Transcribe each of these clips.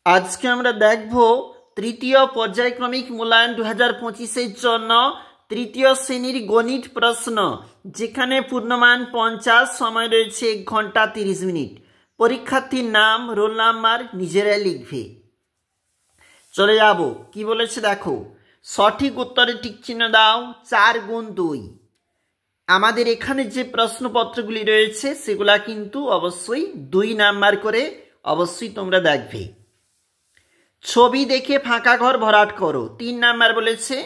আজকে আমরা দেখব তৃতীয় পর্যায়ক্রমিক মূল্যায়ন 2025-এর জন্য তৃতীয় শ্রেণীর গণিত প্রশ্ন, যেখানে পূর্ণমান 50, সময় রয়েছে 1 ঘন্টা 30 মিনিট। পরীক্ষার্থীর নাম, রোল নাম্বার নিজেরাই লিখবে। চলে যাব। কি বলেছে দেখো, সঠিক উত্তরে টিক চিহ্ন দাও। 4 গুণ 2। আমাদের এখানে যে প্রশ্নপত্রগুলি রয়েছে সেগুলা কিন্তু অবশ্যই 2 নাম্বার করে অবশ্যই তোমরা দেখবে। ছবি দেখে ফাঁকা ঘর ভরাট করো। 3 নাম্বার বলেছে।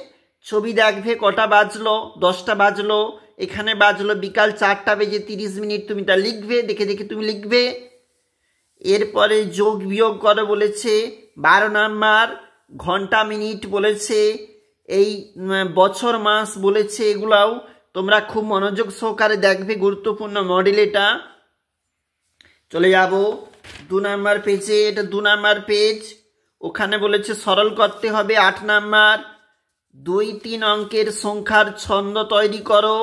ছবি দেখবে কটা বাজলো, 10টা বাজলো, এখানে বাজলো বিকাল 4টা বেজে 30 মিনিট। তুমি তা লিখবে, দেখে দেখে তুমি লিখবে। এরপরে যোগ বিয়োগ করো বলেছে 12 নাম্বার। ঘন্টা মিনিট বলেছে, এই বছর মাস বলেছে। এগুলাও তোমরা খুব মনোযোগ সহকারে দেখবে, গুরুত্বপূর্ণ মডেল এটা। চলে যাব 2 নাম্বার পেজে। এটা 2 নাম্বার পেজ। ওখানে বলেছে সরল করতে হবে। 8 নাম্বার। 2, 3 অঙ্কের সংখ্যার ছন্দ তৈরি করো।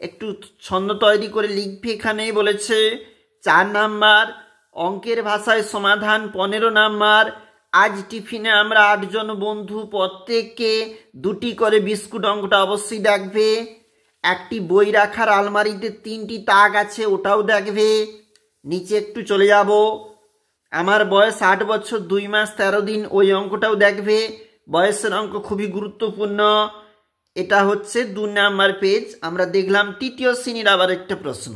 একটু ছন্দ তৈরি করে লিখবে এখানে বলেছে। 4 নাম্বার। অঙ্কের ভাষায় সমাধান 15 নাম্বার। আজ টিফিনে আমরা 8 জন বন্ধু, প্রত্যেককে 2টি করে বিস্কুট। অঙ্কটা অবশ্যই দেখবে। একটি বই রাখার আলমারিতে 3টি তাক আছে, ওটাও দেখবে। নিচে একটু চলে যাব। আমার বয়স 8 বছর 2 মাস 13 দিন, ওই অঙ্কটাও দেখবে। বয়সের অঙ্ক খুবই গুরুত্বপূর্ণ। এটা হচ্ছে 2 নাম্বার পেজ। আমরা দেখলাম তৃতীয় শ্রেণীর আবার একটা প্রশ্ন।